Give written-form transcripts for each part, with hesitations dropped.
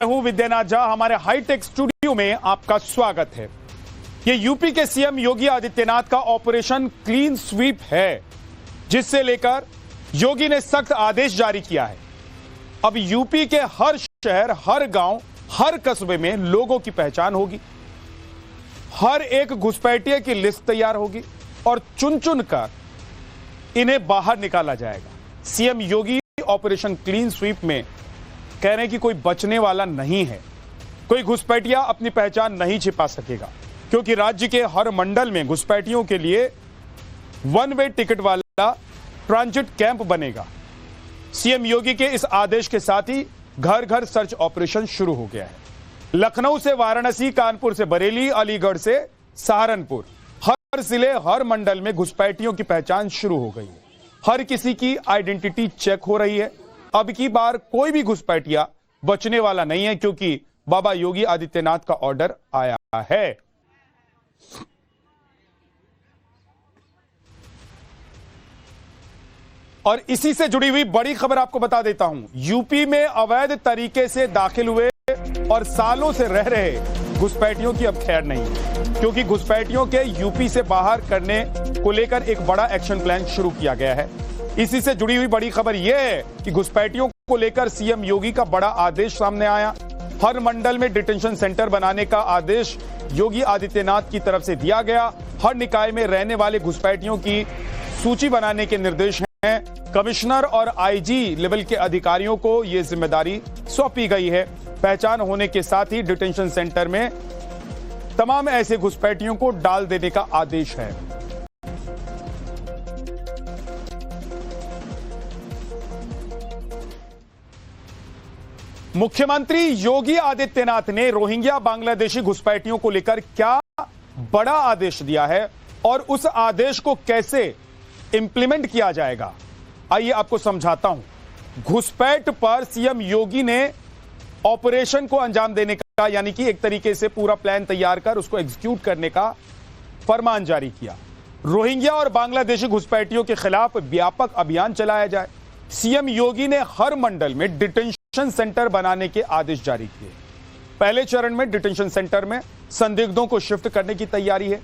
हूं विद्यानाथ झा। हमारे hi tech studio में आपका स्वागत है। ये यूपी के सीएम योगी आदित्यनाथ का ऑपरेशन क्लीन स्वीप है, जिससे लेकर योगी ने सख्त आदेश जारी किया है। अब यूपी के हर शहर, हर गांव, हर कस्बे में लोगों की पहचान होगी, हर एक घुसपैठिए की लिस्ट तैयार होगी और चुन चुन कर इन्हें बाहर निकाला जाएगा। सीएम योगी ऑपरेशन क्लीन स्वीप में कह रहे हैं कि कोई बचने वाला नहीं है, कोई घुसपैठिया अपनी पहचान नहीं छिपा सकेगा, क्योंकि राज्य के हर मंडल में घुसपैठियों के लिए वन वे टिकट वाला ट्रांजिट कैंप बनेगा। सीएम योगी के इस आदेश के साथ ही घर घर सर्च ऑपरेशन शुरू हो गया है। लखनऊ से वाराणसी, कानपुर से बरेली, अलीगढ़ से सहारनपुर, हर जिले, हर मंडल में घुसपैठियों की पहचान शुरू हो गई है। हर किसी की आइडेंटिटी चेक हो रही है। अब की बार कोई भी घुसपैठिया बचने वाला नहीं है, क्योंकि बाबा योगी आदित्यनाथ का ऑर्डर आया है। और इसी से जुड़ी हुई बड़ी खबर आपको बता देता हूं। यूपी में अवैध तरीके से दाखिल हुए और सालों से रह रहे घुसपैठियों की अब खैर नहीं, क्योंकि घुसपैठियों के यूपी से बाहर करने को लेकर एक बड़ा एक्शन प्लान शुरू किया गया है। इसी से जुड़ी हुई बड़ी खबर यह है कि घुसपैठियों को लेकर सीएम योगी का बड़ा आदेश सामने आया। हर मंडल में डिटेंशन सेंटर बनाने का आदेश योगी आदित्यनाथ की तरफ से दिया गया। हर निकाय में रहने वाले घुसपैठियों की सूची बनाने के निर्देश हैं। कमिश्नर और आईजी लेवल के अधिकारियों को यह जिम्मेदारी सौंपी गई है। पहचान होने के साथ ही डिटेंशन सेंटर में तमाम ऐसे घुसपैठियों को डाल देने का आदेश है। मुख्यमंत्री योगी आदित्यनाथ ने रोहिंग्या बांग्लादेशी घुसपैठियों को लेकर क्या बड़ा आदेश दिया है और उस आदेश को कैसे इंप्लीमेंट किया जाएगा, आइए आपको समझाता हूं। घुसपैठ पर सीएम योगी ने ऑपरेशन को अंजाम देने का, यानी कि एक तरीके से पूरा प्लान तैयार कर उसको एग्जीक्यूट करने का फरमान जारी किया। रोहिंग्या और बांग्लादेशी घुसपैठियों के खिलाफ व्यापक अभियान चलाया जाए। सीएम योगी ने हर मंडल में डिटेंशन सेंटर बनाने के आदेश जारी किए। पहले चरण में डिटेंशन सेंटर में संदिग्धों को शिफ्ट करने की तैयारी है।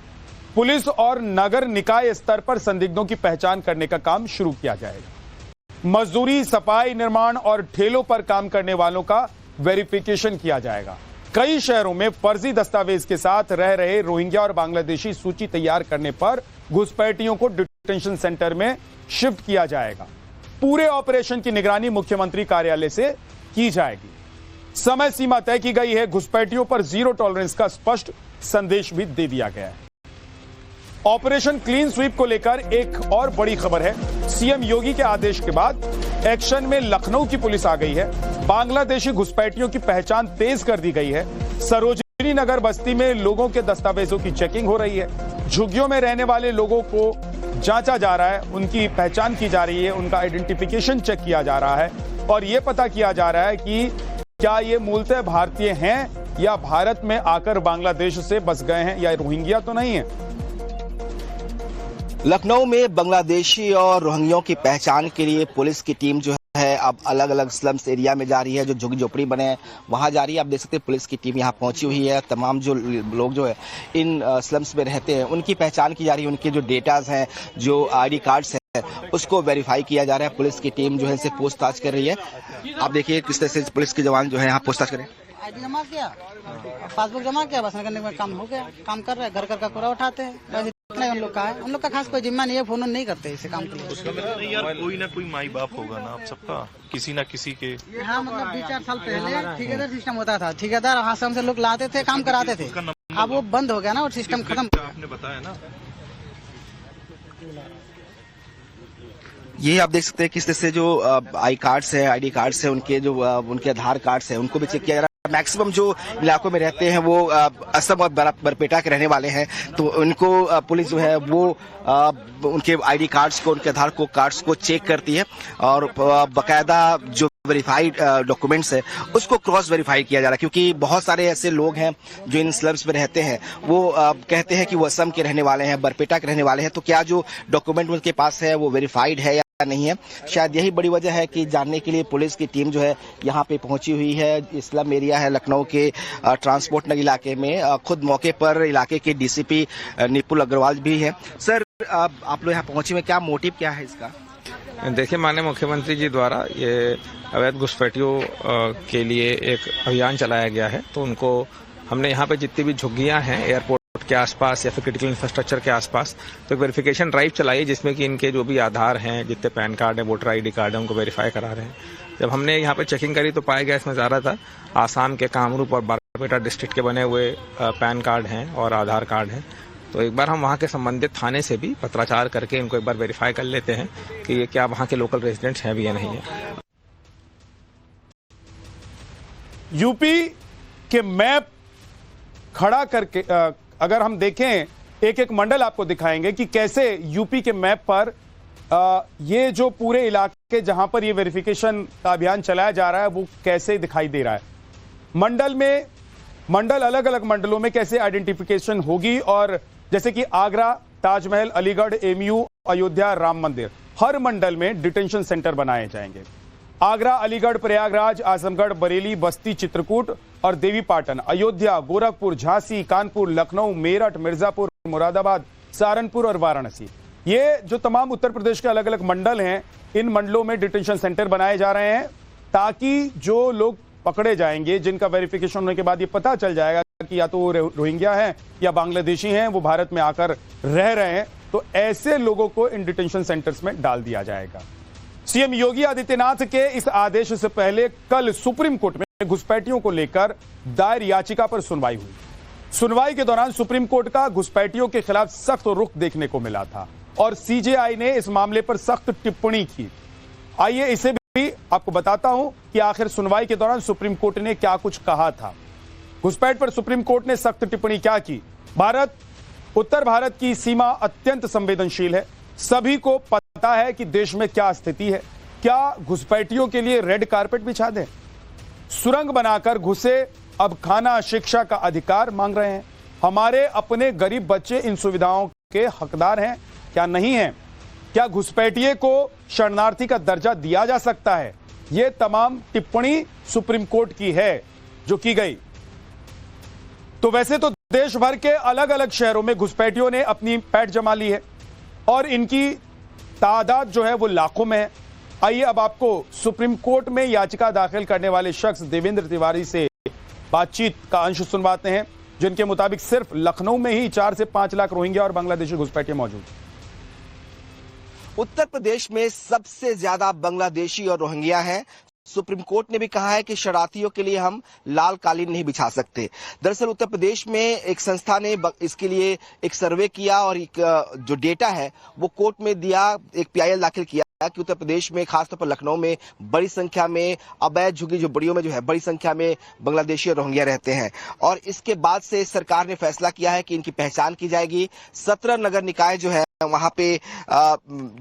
पुलिस और नगर निकाय स्तर पर संदिग्धों की पहचान करने का काम शुरू किया जाएगा। मजदूरी, सफाई, निर्माण और ठेलों पर काम करने वालों का वेरिफिकेशन किया जाएगा। कई शहरों में फर्जी दस्तावेज के साथ रह रहे रोहिंग्या और बांग्लादेशी सूची तैयार करने पर घुसपैठियों को डिटेंशन सेंटर में शिफ्ट किया जाएगा। पूरे ऑपरेशन की निगरानी मुख्यमंत्री कार्यालय से की जाएगी। समय सीमा तय की गई है। घुसपैठियों पर जीरो टॉलरेंस का स्पष्ट संदेश भी दे दिया गया है। ऑपरेशन क्लीन स्वीप को लेकर एक और बड़ी खबर है। सीएम योगी के आदेश के बाद एक्शन में लखनऊ की पुलिस आ गई है। बांग्लादेशी घुसपैठियों की पहचान तेज कर दी गई है। सरोजिनी नगर बस्ती में लोगों के दस्तावेजों की चेकिंग हो रही है। झुग्गियों में रहने वाले लोगों को जांचा जा रहा है, उनकी पहचान की जा रही है, उनका आइडेंटिफिकेशन चेक किया जा रहा है और यह पता किया जा रहा है कि क्या ये मूलतः भारतीय हैं या भारत में आकर बांग्लादेश से बस गए हैं, या रोहिंग्या तो नहीं है। लखनऊ में बांग्लादेशी और रोहिंग्यों की पहचान के लिए पुलिस की टीम जो है अब अलग अलग स्लम्स एरिया में जा रही है। जो झुग्गी झोपड़ी बने हैं वहां जा रही है। आप देख सकते हैं पुलिस की टीम यहां पहुंची हुई है। तमाम जो लोग जो है इन स्लम्स में रहते हैं उनकी पहचान की जा रही है। उनके जो डेटाज हैं, जो आईडी कार्ड्स हैं, उसको वेरीफाई किया जा रहा है। पुलिस की टीम जो है इनसे पूछताछ कर रही है। आप देखिए किस तरह से पुलिस के जवान जो है यहाँ पूछताछ करें। आईडी जमा किया, पासबुक जमा किया, बस करने में काम हो गया। काम कर रहे हैं, घर घर का कूड़ा उठाते हैं। हम लोग का है, हम लोग का खास कोई जिम्मा नहीं है। फोन नहीं करते इसे काम के लिए। उसका मतलब नहीं यार, कोई ना कोई माई बाप होगा ना आप सबका, किसी ना किसी के। हाँ, मतलब 2-4 साल पहले ठेकेदार सिस्टम होता था। ठेकेदार हाथ से हमसे लोग लाते थे, काम कराते थे। अब वो बंद हो गया ना और सिस्टम खत्म। आपने बताया ना, ये आप देख सकते हैं किस तरह से जो आई कार्ड्स है, आईडी कार्ड्स है, उनके जो उनके आधार कार्ड्स है, उनको भी चेक किया जा रहा है। मैक्सिमम जो इलाकों में रहते हैं वो असम और बरपेटा के रहने वाले हैं, तो उनको पुलिस जो है वो उनके आईडी कार्ड्स को, उनके आधार कार्ड्स को चेक करती है और बाकायदा जो वेरीफाइड डॉक्यूमेंट्स है उसको क्रॉस वेरीफाई किया जा रहा है। क्योंकि बहुत सारे ऐसे लोग हैं जो इन स्लम्स में रहते हैं, वो कहते हैं कि वो असम के रहने वाले हैं, बरपेटा के रहने वाले हैं, तो क्या जो डॉक्यूमेंट उनके पास है वो वेरीफाइड है नहीं है। शायद यही बड़ी वजह है कि जानने के लिए पुलिस की टीम जो है यहाँ पे पहुंची हुई है। स्लम एरिया है लखनऊ के ट्रांसपोर्ट नगर इलाके में। खुद मौके पर इलाके के डीसीपी निपुल अग्रवाल भी है। सर, आप लोग यहाँ पहुंचे हुए, क्या मोटिव क्या है इसका? देखिए, माननीय मुख्यमंत्री जी द्वारा ये अवैध घुसपैठियों के लिए एक अभियान चलाया गया है। तो उनको हमने यहाँ पे जितनी भी झुग्गियाँ हैं एयरपोर्ट के आसपास या फिर क्रिटिकल इंफ्रास्ट्रक्चर के आसपास, तो एक वेरिफिकेशन ड्राइव चलाई जिसमें कि इनके जो भी आधार हैं, जितने पैन कार्ड है, वोटर आईडी कार्ड है, उनको वेरीफाई करा रहे हैं। जब हमने यहाँ पे चेकिंग करी तो पाया गया इसमें ज़्यादातर आसाम के कामरूप और बारपेटा डिस्ट्रिक्ट के बने हुए पैन कार्ड हैं और आधार कार्ड हैं। तो एक बार हम वहाँ के संबंधित थाने से भी पत्राचार करके इनको एक बार वेरीफाई कर लेते हैं कि ये क्या वहाँ के लोकल रेजिडेंट्स हैं भी या नहीं है। यूपी के मैप खड़ा करके अगर हम देखें, एक एक मंडल आपको दिखाएंगे कि कैसे यूपी के मैप पर ये जो पूरे इलाके जहां पर ये वेरिफिकेशन का अभियान चलाया जा रहा है वो कैसे दिखाई दे रहा है। मंडल अलग अलग मंडलों में कैसे आइडेंटिफिकेशन होगी, और जैसे कि आगरा, ताजमहल, अलीगढ़, एमयू, अयोध्या, राम मंदिर, हर मंडल में डिटेंशन सेंटर बनाए जाएंगे। आगरा, अलीगढ़, प्रयागराज, आजमगढ़, बरेली, बस्ती, चित्रकूट और देवीपाटन, अयोध्या, गोरखपुर, झांसी, कानपुर, लखनऊ, मेरठ, मिर्जापुर, मुरादाबाद, सहारनपुर और वाराणसी, ये जो तमाम उत्तर प्रदेश के अलग अलग मंडल हैं, इन मंडलों में डिटेंशन सेंटर बनाए जा रहे हैं ताकि जो लोग पकड़े जाएंगे, जिनका वेरिफिकेशन होने के बाद ये पता चल जाएगा कि या तो वो रोहिंग्या हैं या बांग्लादेशी हैं, वो भारत में आकर रह रहे हैं, तो ऐसे लोगों को इन डिटेंशन सेंटर्स में डाल दिया जाएगा। सीएम योगी आदित्यनाथ के इस आदेश से पहले कल सुप्रीम कोर्ट में घुसपैठियों को लेकर दायर याचिका पर सुनवाई हुई। सुनवाई के दौरान सुप्रीम कोर्ट का घुसपैठियों के खिलाफ सख्त रुख देखने को मिला था और सीजेआई ने इस मामले पर सख्त टिप्पणी की। आइए इसे भी आपको बताता हूं कि आखिर सुनवाई के दौरान सुप्रीम कोर्ट ने क्या कुछ कहा था। घुसपैठ पर सुप्रीम कोर्ट ने सख्त टिप्पणी क्या की। उत्तर भारत की सीमा अत्यंत संवेदनशील है। सभी को पता है कि देश में क्या स्थिति है। क्या घुसपैठियों के लिए रेड कारपेट बिछा दें? सुरंग बनाकर घुसे अब खाना, शिक्षा का अधिकार मांग रहे हैं। हमारे अपने गरीब बच्चे इन सुविधाओं के हकदार हैं, क्या नहीं है? क्या घुसपैठिए को शरणार्थी का दर्जा दिया जा सकता है? यह तमाम टिप्पणी सुप्रीम कोर्ट की है जो की गई। तो वैसे तो देश भर के अलग अलग शहरों में घुसपैठियों ने अपनी पैठ जमा ली है और इनकी तादाद जो है वो लाखों में है। आइए अब आपको सुप्रीम कोर्ट में याचिका दाखिल करने वाले शख्स देवेंद्र तिवारी से बातचीत का अंश सुनवाते हैं, जिनके मुताबिक सिर्फ लखनऊ में ही 4 से 5 लाख रोहिंग्या और बांग्लादेशी घुसपैठिए मौजूद। उत्तर प्रदेश में सबसे ज्यादा बांग्लादेशी और रोहिंग्या हैं। सुप्रीम कोर्ट ने भी कहा है कि शरणार्थियों के लिए हम लाल कालीन नहीं बिछा सकते। दरअसल उत्तर प्रदेश में एक संस्था ने इसके लिए एक सर्वे किया और एक जो डेटा है वो कोर्ट में दिया, एक पीआईएल दाखिल किया कि उत्तर प्रदेश में खासतौर पर लखनऊ में बड़ी संख्या में अवैध झुग्गी झोपड़ियों में जो है बड़ी संख्या में बांग्लादेशी और रोहिंग्या रहते हैं। और इसके बाद से सरकार ने फैसला किया है कि इनकी पहचान की जाएगी। 17 नगर निकाय जो है वहां पे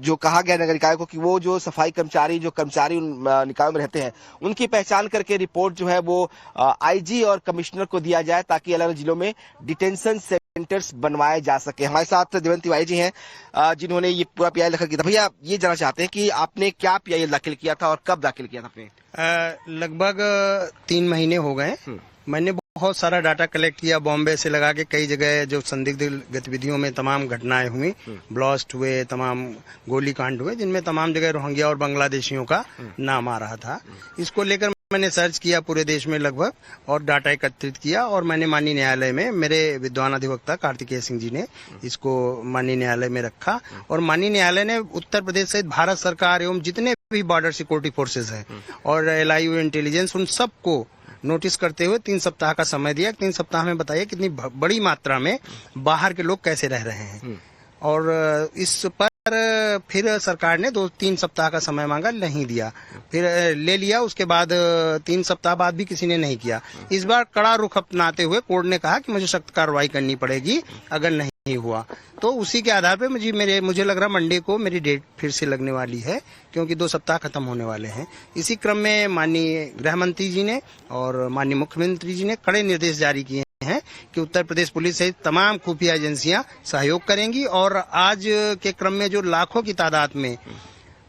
जो कहा गया नगर निकाय को कि वो जो सफाई कर्मचारी उन निकायों में रहते हैं उनकी पहचान करके रिपोर्ट जो है वो आईजी और कमिश्नर को दिया जाए ताकि अलग अलग जिलों में डिटेंशन सेंटर्स बनवाए जा सके। हमारे साथ देवेंद्र तिवारी जी हैं जिन्होंने ये पूरा पीआईएल दाखिल किया था। भैया, ये जानना चाहते हैं कि आपने क्या पीआईएल दाखिल किया था और कब दाखिल किया था आपने? लगभग 3 महीने हो गए। मैंने बहुत सारा डाटा कलेक्ट किया, बॉम्बे से लगा के कई जगह जो संदिग्ध गतिविधियों में तमाम घटनाएं हुई, ब्लास्ट हुए, तमाम गोलीकांड हुए, जिनमें तमाम जगह रोहिंग्या और बांग्लादेशियों का नाम आ रहा था। इसको लेकर मैंने सर्च किया पूरे देश में लगभग और डाटा एकत्रित किया और मैंने माननीय न्यायालय में, मेरे विद्वान अधिवक्ता कार्तिकेय सिंह जी ने इसको माननीय न्यायालय में रखा और माननीय न्यायालय ने उत्तर प्रदेश सहित भारत सरकार एवं जितने भी बॉर्डर सिक्योरिटी फोर्सेज हैं और LIU इंटेलिजेंस, उन सबको नोटिस करते हुए 3 सप्ताह का समय दिया। 3 सप्ताह में बताइए कितनी बड़ी मात्रा में बाहर के लोग कैसे रह रहे हैं। और इस पर फिर सरकार ने 2-3 सप्ताह का समय मांगा, नहीं दिया, फिर ले लिया। उसके बाद 3 सप्ताह बाद भी किसी ने नहीं किया। इस बार कड़ा रुख अपनाते हुए कोर्ट ने कहा कि मुझे सख्त कार्रवाई करनी पड़ेगी अगर नहीं हुआ। तो उसी के आधार पे मुझे लग रहा मंडे को मेरी डेट फिर से लगने वाली है, क्योंकि 2 सप्ताह खत्म होने वाले हैं। इसी क्रम में माननीय गृह मंत्री जी ने और माननीय मुख्यमंत्री जी ने कड़े निर्देश जारी किए हैं कि उत्तर प्रदेश पुलिस सहित तमाम खुफिया एजेंसियां सहयोग करेंगी और आज के क्रम में जो लाखों की तादाद में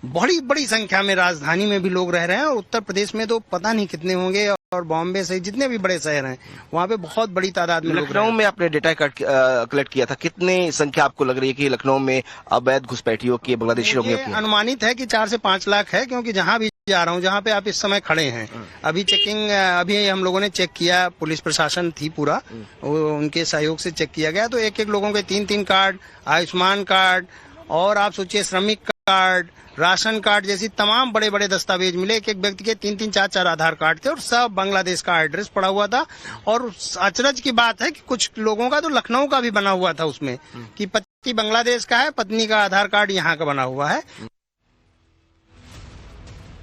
बड़ी बड़ी संख्या में राजधानी में भी लोग रह रहे हैं, और उत्तर प्रदेश में तो पता नहीं कितने होंगे, और बॉम्बे से जितने भी बड़े शहर हैं वहाँ पे बहुत बड़ी तादाद में लोग रह रहे लखनऊ हैं। में आपने डेटा कलेक्ट किया था, कितनी संख्या आपको लग रही है कि लखनऊ में अवैध घुसपैठियों की, बांग्लादेशी लोगों मुझे की? अनुमानित है कि 4 से 5 लाख है, क्योंकि जहाँ भी जा रहा हूँ, जहाँ पे आप इस समय खड़े हैं, अभी चेकिंग, अभी हम लोगों ने चेक किया, पुलिस प्रशासन थी पूरा, उनके सहयोग से चेक किया गया, तो एक एक लोगों के 3-3 कार्ड, आयुष्मान कार्ड, और आप सोचिए श्रमिक कार्ड, राशन कार्ड जैसी तमाम बड़े बड़े दस्तावेज मिले। एक एक व्यक्ति के 3-3, 4-4 आधार कार्ड थे, और सब बांग्लादेश का एड्रेस पड़ा हुआ था। और अचरज की बात है कि कुछ लोगों का तो लखनऊ का भी बना हुआ था उसमें, कि पति बांग्लादेश का है, पत्नी का आधार कार्ड यहाँ का बना हुआ है।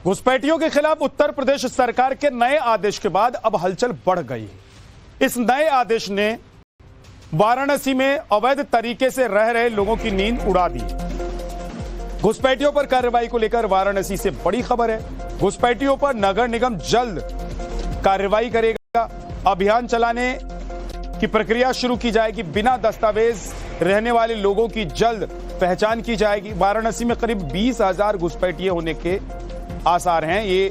घुसपैठियों के खिलाफ उत्तर प्रदेश सरकार के नए आदेश के बाद अब हलचल बढ़ गई। इस नए आदेश ने वाराणसी में अवैध तरीके से रह रहे लोगों की नींद उड़ा दी। घुसपैठियों पर कार्रवाई को लेकर वाराणसी से बड़ी खबर है। घुसपैठियों पर नगर निगम जल्द कार्रवाई करेगा। अभियान चलाने की प्रक्रिया शुरू की जाएगी। बिना दस्तावेज रहने वाले लोगों की जल्द पहचान की जाएगी। वाराणसी में करीब 20,000 घुसपैठिए होने के आसार हैं। ये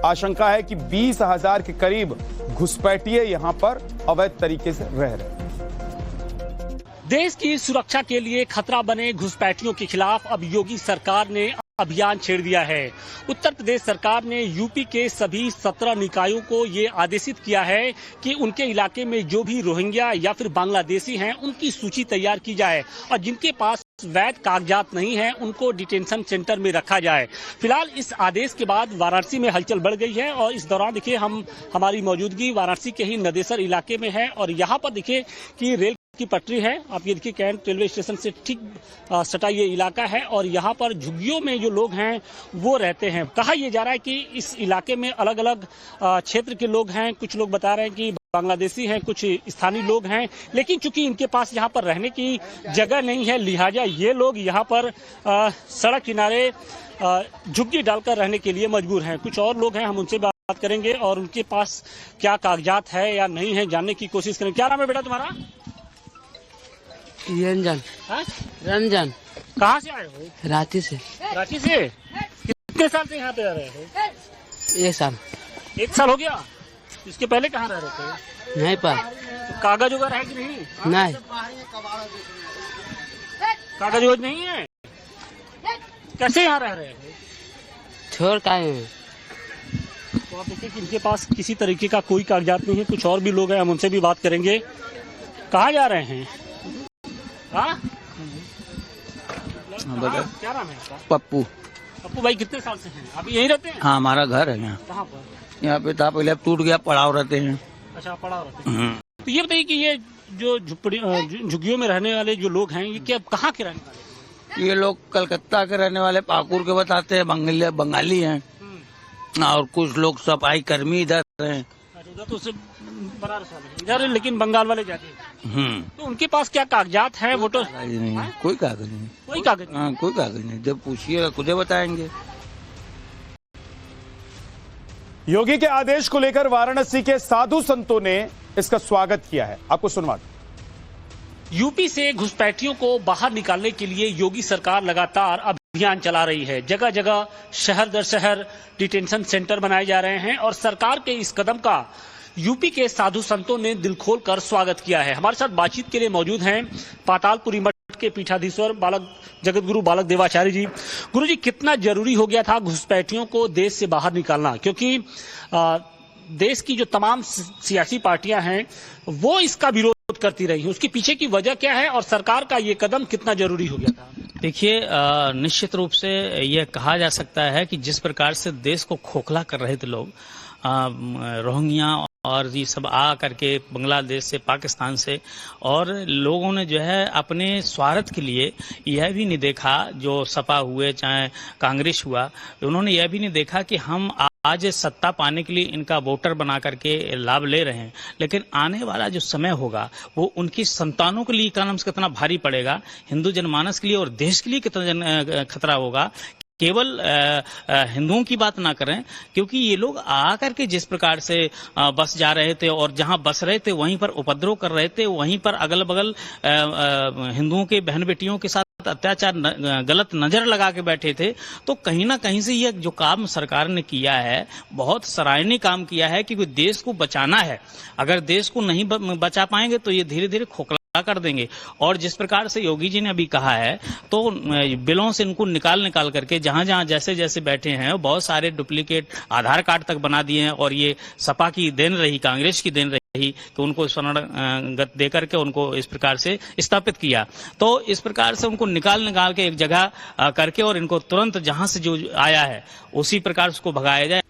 आशंका है कि 20,000 के करीब घुसपैठिए यहां पर अवैध तरीके से रह रहे हैं। देश की सुरक्षा के लिए खतरा बने घुसपैठियों के खिलाफ अब योगी सरकार ने अभियान छेड़ दिया है। उत्तर प्रदेश सरकार ने यूपी के सभी 17 निकायों को ये आदेशित किया है कि उनके इलाके में जो भी रोहिंग्या या फिर बांग्लादेशी हैं, उनकी सूची तैयार की जाए, और जिनके पास वैध कागजात नहीं है उनको डिटेंशन सेंटर में रखा जाए। फिलहाल इस आदेश के बाद वाराणसी में हलचल बढ़ गई है, और इस दौरान देखिए हमारी मौजूदगी वाराणसी के ही नदेसर इलाके में है, और यहाँ पर देखिए कि रेल की पटरी है। आप ये देखिए कैंट रेलवे स्टेशन से ठीक सटा ये इलाका है, और यहाँ पर झुग्गियों में जो लोग हैं वो रहते हैं। कहा यह जा रहा है कि इस इलाके में अलग अलग क्षेत्र के लोग हैं। कुछ लोग बता रहे हैं कि बांग्लादेशी हैं, कुछ स्थानीय लोग हैं, लेकिन चूंकि इनके पास यहाँ पर रहने की जगह नहीं है, लिहाजा ये लोग यहाँ पर सड़क किनारे झुग्गी डालकर रहने के लिए मजबूर हैं। कुछ और लोग हैं, हम उनसे बात करेंगे और उनके पास क्या कागजात है या नहीं है जानने की कोशिश करेंगे। क्या नाम है बेटा तुम्हारा? रंजन। हाँ? रंजन। कहाँ से आए हो? रांची से। रांची से? कितने साल से यहाँ पे रह रहे हो? 1 साल। 1 साल हो गया? इसके पहले कहाँ रह रहे थे? नहीं पर तो कागज वगैरह है कि नहीं? नहीं। कागज वगैरह नहीं है? कैसे यहाँ रह रहे हो? छोड़ का है। तो आप देखिए कि इनके पास किसी तरीके का कोई कागजात नहीं है। कुछ और भी लोग हैं, हम उनसे भी बात करेंगे। कहाँ जा रहे हैं? हाँ? क्या नाम है इसका? पप्पू। पप्पू भाई कितने साल से हैं? अभी यहीं रहते हैं? हाँ, हमारा घर है यहाँ। कहाँ पर? यहाँ पे था, पहले अब टूट गया, पड़ाव रहते हैं। अच्छा, पड़ाव रहते हैं। तो ये बताइए कि ये जो झुग्गियों में रहने वाले जो लोग हैं, ये क्या कहाँ के रहने वाले? ये लोग कलकत्ता के रहने वाले, पाकुर के बताते हैं, बंगाली हैं, और कुछ लोग सफाई कर्मी इधर हैं। उधर तो सिर्फ बनारस वाले इधर, लेकिन बंगाल वाले जाते हैं। तो उनके पास क्या कागजात हैं? वोटर नहीं, कोई कागज नहीं। कोई कागज? हाँ, कोई कागज नहीं। जब पूछिएगा खुद ही बताएंगे। योगी के आदेश को लेकर वाराणसी के साधु संतों ने इसका स्वागत किया है। आपको सुनवा दें। यूपी से घुसपैठियों को बाहर निकालने के लिए योगी सरकार लगातार अभियान चला रही है। जगह जगह शहर दर शहर डिटेंशन सेंटर बनाए जा रहे हैं, और सरकार के इस कदम का यूपी के साधु संतों ने दिल खोलकर स्वागत किया है। हमारे साथ बातचीत के लिए मौजूद हैं पातालपुरी मठ के पीठाधीश्वर जगत गुरु बालक देवाचार्य जी। गुरु जी, कितना जरूरी हो गया था घुसपैठियों को देश से बाहर निकालना, क्योंकि देश की जो तमाम सियासी पार्टियां हैं वो इसका विरोध करती रही, उसके पीछे की वजह क्या है, और सरकार का ये कदम कितना जरूरी हो गया था? देखिए, निश्चित रूप से यह कहा जा सकता है कि जिस प्रकार से देश को खोखला कर रहे थे लोग, रोहिंग्या और ये सब आ करके बांग्लादेश से, पाकिस्तान से, और लोगों ने जो है अपने स्वार्थ के लिए यह भी नहीं देखा, जो सपा हुए चाहे कांग्रेस हुआ, उन्होंने यह भी नहीं देखा कि हम आज सत्ता पाने के लिए इनका वोटर बना करके लाभ ले रहे हैं, लेकिन आने वाला जो समय होगा वो उनकी संतानों के लिए कितना भारी पड़ेगा, हिंदू जनमानस के लिए और देश के लिए कितना खतरा होगा। केवल हिंदुओं की बात ना करें, क्योंकि ये लोग आकर के जिस प्रकार से बस जा रहे थे और जहां बस रहे थे वहीं पर उपद्रव कर रहे थे, वहीं पर अगल बगल हिंदुओं के बहन बेटियों के साथ अत्याचार गलत नजर लगा के बैठे थे। तो कहीं ना कहीं से ये जो काम सरकार ने किया है बहुत सराहनीय काम किया है, क्योंकि देश को बचाना है। अगर देश को नहीं बचा पाएंगे तो ये धीरे धीरे खोखला कर देंगे। और जिस प्रकार से योगी जी ने अभी कहा है, तो बिलों से इनको निकाल करके जहां जहां जैसे जैसे बैठे हैं बहुत सारे डुप्लीकेट आधार कार्ड तक बना दिए हैं। और ये सपा की देन रही, कांग्रेस की देन रही कि उनको स्वर्णगत दे करके उनको इस प्रकार से स्थापित किया। तो इस प्रकार से उनको निकाल के एक जगह करके और इनको तुरंत जहां से जो आया है उसी प्रकार उसको भगाया जाए।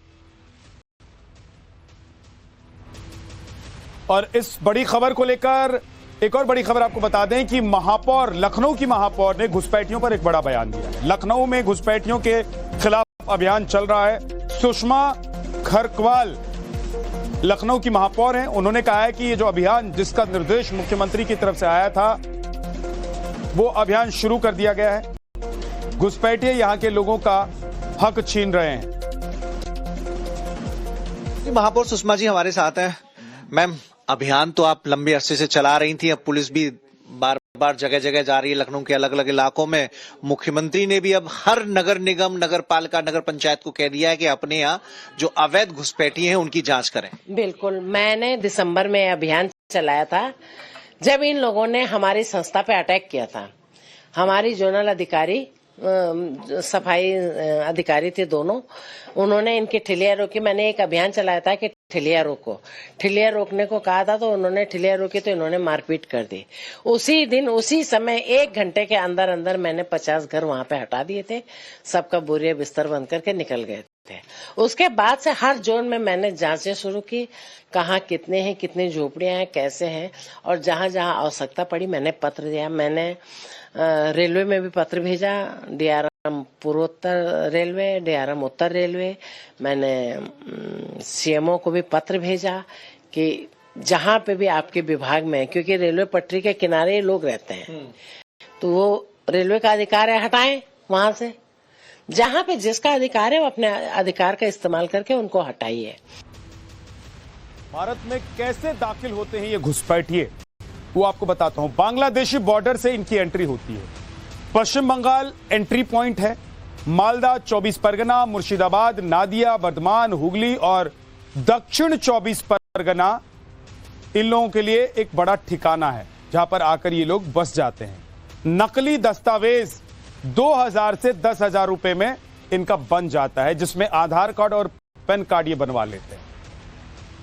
और इस बड़ी खबर को लेकर एक और बड़ी खबर आपको बता दें कि महापौर, लखनऊ की महापौर ने घुसपैठियों पर एक बड़ा बयान दिया है। लखनऊ में घुसपैठियों के खिलाफ अभियान चल रहा है। सुषमा खरकवाल लखनऊ की महापौर हैं। उन्होंने कहा है कि ये जो अभियान, जिसका निर्देश मुख्यमंत्री की तरफ से आया था, वो अभियान शुरू कर दिया गया है। घुसपैठिए यहां के लोगों का हक छीन रहे हैं। महापौर सुषमा जी हमारे साथ हैं। मैम, अभियान तो आप लंबे अरसे से चला रही थी, अब पुलिस भी बार बार जगह जगह जा रही है लखनऊ के अलग अलग इलाकों में। मुख्यमंत्री ने भी अब हर नगर निगम, नगर पालिका, नगर पंचायत को कह दिया है कि अपने यहाँ जो अवैध घुसपैठी हैं उनकी जांच करें। बिल्कुल, मैंने दिसंबर में अभियान चलाया था जब इन लोगों ने हमारी संस्था पे अटैक किया था। हमारी जोनल अधिकारी, सफाई अधिकारी थे दोनों, उन्होंने इनके ठिलिया रोकी। मैंने एक अभियान चलाया था कि ठिलिया रोको, ठिलिया रोकने को कहा था तो उन्होंने ठिलिया रोकी तो इन्होंने मारपीट कर दी। उसी दिन उसी समय 1 घंटे के अंदर अंदर मैंने 50 घर वहां पे हटा दिए थे। सबका बोरिया बिस्तर बंद करके निकल गए थे। उसके बाद से हर जोन में मैंने जांचें शुरू की, कहाँ कितने हैं, कितनी झोपड़ियां हैं, कैसे हैं। और जहां जहां आवश्यकता पड़ी मैंने पत्र दिया। मैंने रेलवे में भी पत्र भेजा, डीआरएम पूर्वोत्तर रेलवे, डीआरएम उत्तर रेलवे। मैंने सीएमओ को भी पत्र भेजा कि जहां पे भी आपके विभाग में, क्योंकि रेलवे पटरी के किनारे लोग रहते हैं, तो वो रेलवे का अधिकार है, हटाएं वहां से। जहां पे जिसका अधिकार है वो अपने अधिकार का इस्तेमाल करके उनको हटाइए। भारत में कैसे दाखिल होते हैं ये घुसपैठिए, वो आपको बताता हूं। बांग्लादेशी बॉर्डर से इनकी एंट्री होती है। पश्चिम बंगाल एंट्री पॉइंट है। मालदा, 24 परगना, मुर्शिदाबाद, नादिया, बर्धमान, हुगली और दक्षिण 24 परगना इन लोगों के लिए एक बड़ा ठिकाना है जहां पर आकर ये लोग बस जाते हैं। नकली दस्तावेज 2000 से 10,000 रुपए में इनका बन जाता है, जिसमें आधार कार्ड और पैन कार्ड ये बनवा लेते हैं।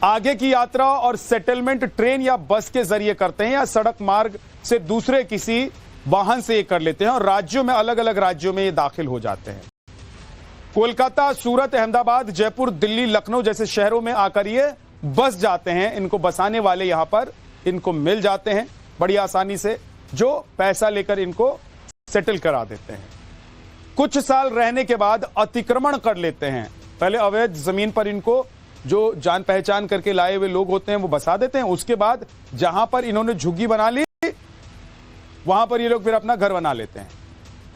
आगे की यात्रा और सेटलमेंट ट्रेन या बस के जरिए करते हैं या सड़क मार्ग से दूसरे किसी वाहन से ये कर लेते हैं और राज्यों में, अलग अलग राज्यों में ये दाखिल हो जाते हैं। कोलकाता, सूरत, अहमदाबाद, जयपुर, दिल्ली, लखनऊ जैसे शहरों में आकर ये बस जाते हैं। इनको बसाने वाले यहां पर इनको मिल जाते हैं बड़ी आसानी से, जो पैसा लेकर इनको सेटल करा देते हैं। कुछ साल रहने के बाद अतिक्रमण कर लेते हैं। पहले अवैध जमीन पर इनको जो जान पहचान करके लाए हुए लोग होते हैं वो बसा देते हैं। उसके बाद जहां पर इन्होंने झुग्गी बना ली, वहां पर ये लोग फिर अपना घर बना लेते हैं।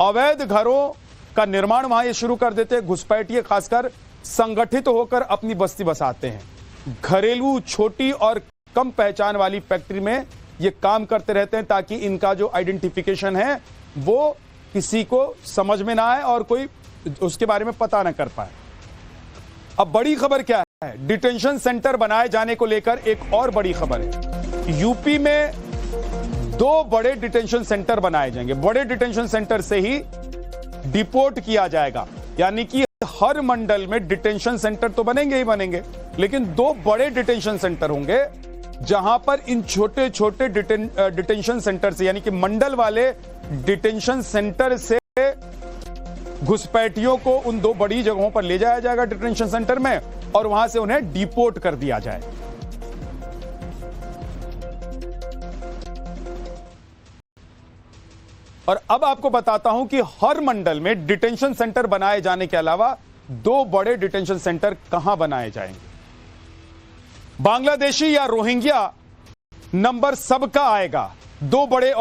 अवैध घरों का निर्माण वहां ये शुरू कर देते हैं। घुसपैठिए खासकर संगठित होकर अपनी बस्ती बसाते हैं। घरेलू, छोटी और कम पहचान वाली फैक्ट्री में ये काम करते रहते हैं ताकि इनका जो आइडेंटिफिकेशन है वो किसी को समझ में ना आए और कोई उसके बारे में पता ना कर पाए। अब बड़ी खबर क्या है? डिटेंशन सेंटर बनाए जाने को लेकर एक और बड़ी खबर है। यूपी में 2 बड़े डिटेंशन सेंटर बनाए जाएंगे। बड़े डिटेंशन सेंटर से ही डिपोर्ट किया जाएगा, यानी कि हर मंडल में डिटेंशन सेंटर तो बनेंगे ही बनेंगे, लेकिन 2 बड़े डिटेंशन सेंटर होंगे जहां पर इन छोटे छोटे डिटेंशन सेंटर से, यानी कि मंडल वाले डिटेंशन सेंटर से घुसपैठियों को उन 2 बड़ी जगहों पर ले जाया जाएगा डिटेंशन सेंटर में, और वहां से उन्हें डिपोर्ट कर दिया जाए। और अब आपको बताता हूं कि हर मंडल में डिटेंशन सेंटर बनाए जाने के अलावा 2 बड़े डिटेंशन सेंटर कहां बनाए जाएंगे। बांग्लादेशी या रोहिंग्या नंबर सबका आएगा। 2 बड़े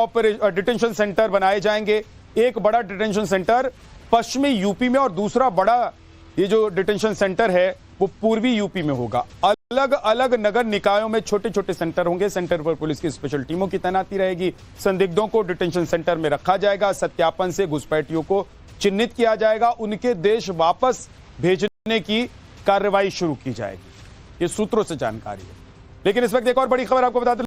डिटेंशन सेंटर बनाए जाएंगे। एक बड़ा डिटेंशन सेंटर पश्चिमी यूपी में और दूसरा बड़ा ये जो डिटेंशन सेंटर है वो पूर्वी यूपी में होगा। अलग अलग नगर निकायों में छोटे छोटे सेंटर होंगे। सेंटर पर पुलिस की स्पेशल टीमों की तैनाती रहेगी। संदिग्धों को डिटेंशन सेंटर में रखा जाएगा। सत्यापन से घुसपैठियों को चिन्हित किया जाएगा। उनके देश वापस भेजने की कार्रवाई शुरू की जाएगी। ये सूत्रों से जानकारी है। लेकिन इस वक्त एक और बड़ी खबर आपको बता दें।